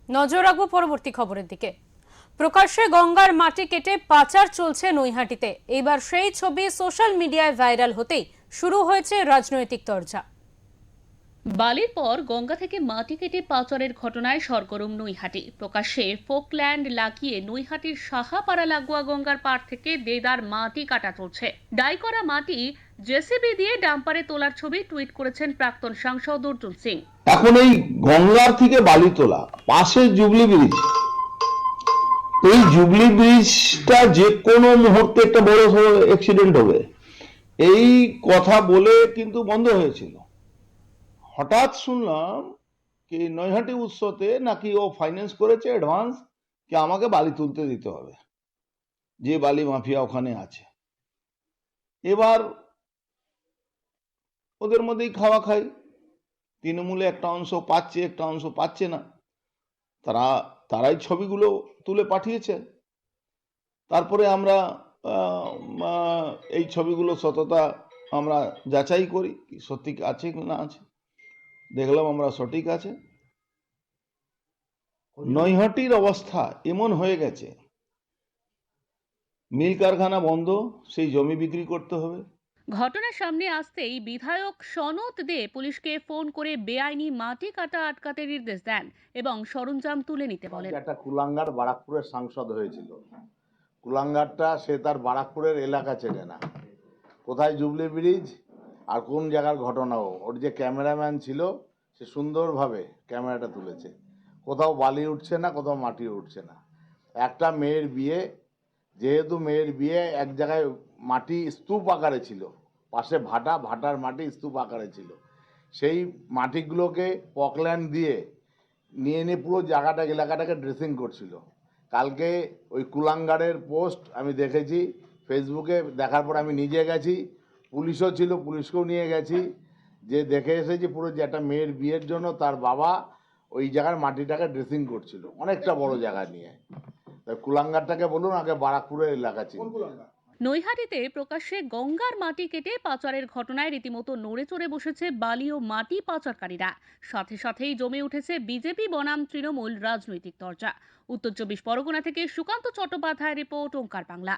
নজর রাখবো পরবর্তী খবরের দিকে। প্রকাশ্যে গঙ্গার মাটি কেটে পাচার চলছে নৈহাটিতে। এবার সেই ছবি সোশ্যাল মিডিয়ায় ভাইরাল হতেই শুরু হয়েছে রাজনৈতিক চর্চা। বালির পর গঙ্গা থেকে মাটি কেটে পাচারের ঘটনায় সরগরম নৈহাটি। প্রকাশ্যে ফোকল্যান্ড লাগিয়ে নৈহাটির সাহাপাড়া লাগোয়া গঙ্গার পাড় থেকে দেদার মাটি কাটা চলছে। ডাই করা মাটি জেসিবি দিয়ে ডাম্পারে তোলার ছবি টুইট করেছেন প্রাক্তন সাংসদ অর্জুন সিং। এখন এই গঙ্গার থেকে বালি তোলা, পাশে জুবলি ব্রিজ, এই জুবলি ব্রিজটা যে কোনো মুহূর্তে একটা বড় অ্যাক্সিডেন্ট হবে, এই কথা বলে কিন্তু বন্ধ হয়েছিল। হঠাৎ শুনলাম কি নৈহাটি উৎসতে নাকি ও ফাইন্যান্স করেছে অ্যাডভান্স, কি আমাকে বালি তুলতে দিতে হবে, যে বালি মাফিয়া ওখানে আছে। এবার ওদের মধ্যেই খাওয়া খাই, তৃণমূলে একটা অংশ পাচ্ছে, একটা অংশ পাচ্ছে না। তারাই ছবিগুলো তুলে পাঠিয়েছে। তারপরে আমরা এই ছবিগুলো সততা আমরা যাচাই করি, সত্যি আছে কি না আছে। দেখলাম আমরা সঠিক আছে। নৈহাটির অবস্থা এমন হয়ে গেছে, মিল কারখানা বন্ধ, সেই জমি বিক্রি করতে হবে। ঘটনার সামনে আসতেই বিধায়ক সনৎ দে পুলিশকে ফোন করে বেআইনি মাটি কাটা আটকাতে নির্দেশ দেন এবং সরঞ্জাম তুলে নিতে বলেন। একটা কুলাঙ্গার বারাকপুরের সাংসদ হয়েছিল। কুলাঙ্গারটা সে তার বারাকপুরের এলাকা চেনে না, কোথায় জুবলি ব্রিজ আর কোন জায়গার ঘটনাও। ওর যে ক্যামেরাম্যান ছিল সে সুন্দরভাবে ক্যামেরাটা তুলেছে। কোথাও বালি উঠছে না, কোথাও মাটি উঠছে না। একটা মেয়ের বিয়ে, যেহেতু মেয়ের বিয়ে এক জায়গায় মাটি স্তূপ আকারে ছিল, পাশে ভাটার মাটি স্তূপ আকারে ছিল, সেই মাটিগুলোকে পকল্যান্ড দিয়ে নিয়ে পুরো এলাকাটাকে ড্রেসিং করছিল। কালকে ওই কুলাঙ্গারের পোস্ট আমি দেখেছি ফেসবুকে, দেখার পর আমি নিজে গেছি, পুলিশও ছিল, পুলিশকেও নিয়ে গেছি, যে দেখে এসেছি পুরো যে একটা মেয়ের বিয়ের জন্য তার বাবা ওই জায়গার মাটিটাকে ড্রেসিং করছিল, অনেকটা বড় জায়গা নিয়ে। তাই কুলাঙ্গারটাকে বলুন আগে বারাকপুরের এলাকা ছিল। নৈহাটিতে প্রকাশ্যে গঙ্গার মাটি কেটে পাচারের ঘটনায় রীতিমতো নড়ে চড়ে বসেছে বালি ও মাটি পাচারকারীরা। সাথে সাথেই জমে উঠেছে বিজেপি বনাম তৃণমূল রাজনৈতিক চর্চা। উত্তর 24 পরগনা থেকে সুকান্ত চট্টোপাধ্যায়ের রিপোর্ট, ওঙ্কার বাংলা।